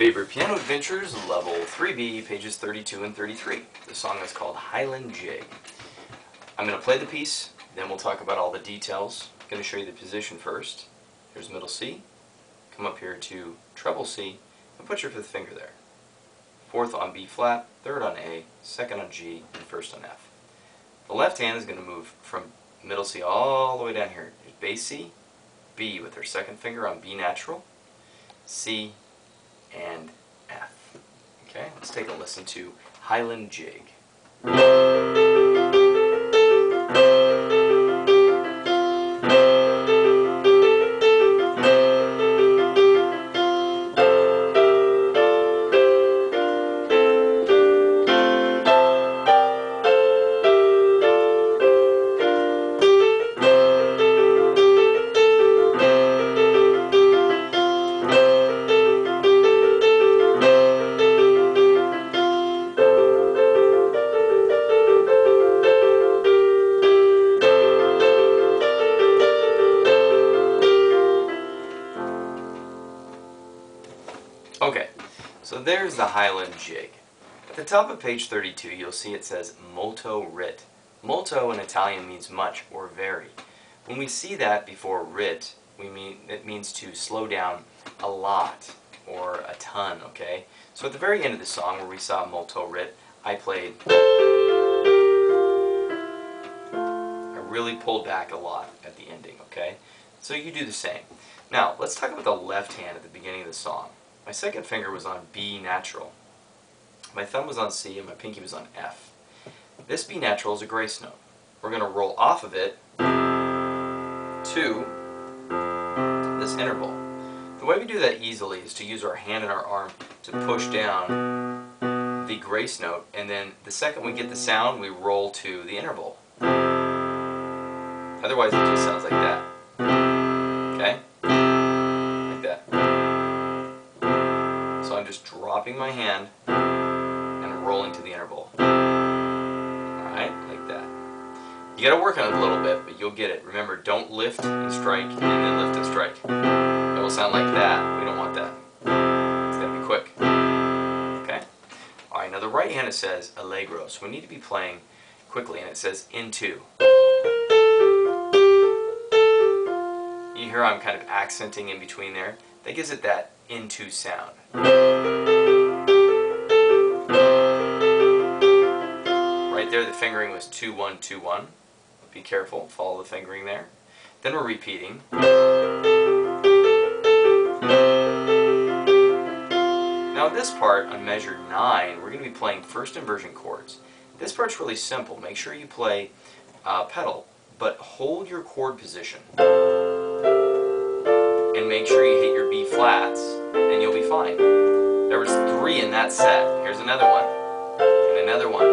Faber Piano Adventures, Level 3B, pages 32 and 33. The song is called Highland Jig. I'm going to play the piece, then we'll talk about all the details. I'm going to show you the position first. Here's middle C. Come up here to treble C and put your fifth finger there. Fourth on B flat, third on A, second on G, and first on F. The left hand is going to move from middle C all the way down here. There's bass C, B with her second finger on B natural, C, and F. Okay, let's take a listen to Highland Jig. Okay, so there's the Highland Jig. At the top of page 32 you'll see it says molto rit. Molto in Italian means much or very. When we see that before rit, it means to slow down a lot or a ton, okay? So at the very end of the song where we saw molto rit, I really pulled back a lot at the ending, okay? So you do the same. Now, let's talk about the left hand at the beginning of the song. My second finger was on B natural. My thumb was on C and my pinky was on F. This B natural is a grace note. We're going to roll off of it to this interval. The way we do that easily is to use our hand and our arm to push down the grace note, and then the second we get the sound, we roll to the interval. Otherwise it just sounds like that. Okay? Like that. So I'm just dropping my hand and rolling to the interval. Alright, like that. You gotta work on it a little bit, but you'll get it. Remember, don't lift and strike and then lift and strike. It will sound like that. We don't want that. It's gotta be quick. Okay? Alright, now the right hand it says allegro, so we need to be playing quickly, and it says into. You hear I'm kind of accenting in between there. That gives it that into sound. Right there the fingering was 2-1, 2-1. Be careful, follow the fingering there. Then we're repeating. Now this part on measure 9, we're going to be playing first inversion chords. This part's really simple. Make sure you play pedal, but hold your chord position. And make sure you hit your B flats, and you'll be fine. There was 3 in that set. Here's another one, and another one,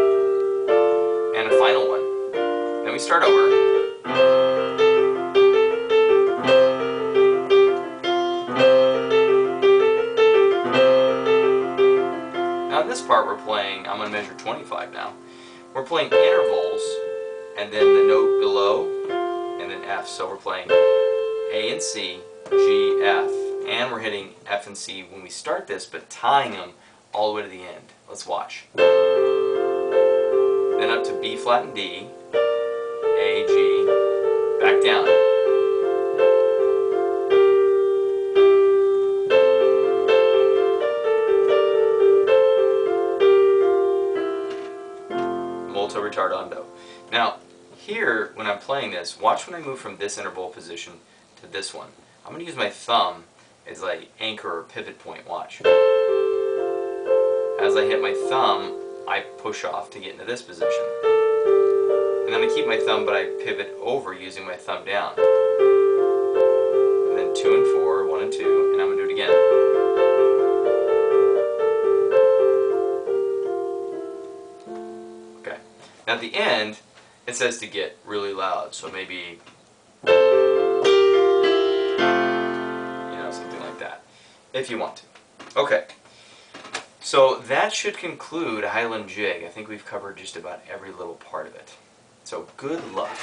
and a final one. Then we start over. Now in this part we're playing, I'm on measure 25 now. We're playing intervals, and then the note below, and then F. So we're playing A and C, G, F, and we're hitting F and C when we start this, but tying them all the way to the end. Let's watch. Then up to B flat and D, A, G, back down. Molto ritardando. Now, here, when I'm playing this, watch when I move from this interval position to this one. I'm going to use my thumb as like anchor or pivot point. Watch. As I hit my thumb, I push off to get into this position. And then I keep my thumb, but I pivot over using my thumb down. And then 2 and 4, 1 and 2, and I'm going to do it again. Okay. Now at the end, it says to get really loud, so maybe something like that, if you want to. Okay, so that should conclude Highland Jig. I think we've covered just about every little part of it. So good luck.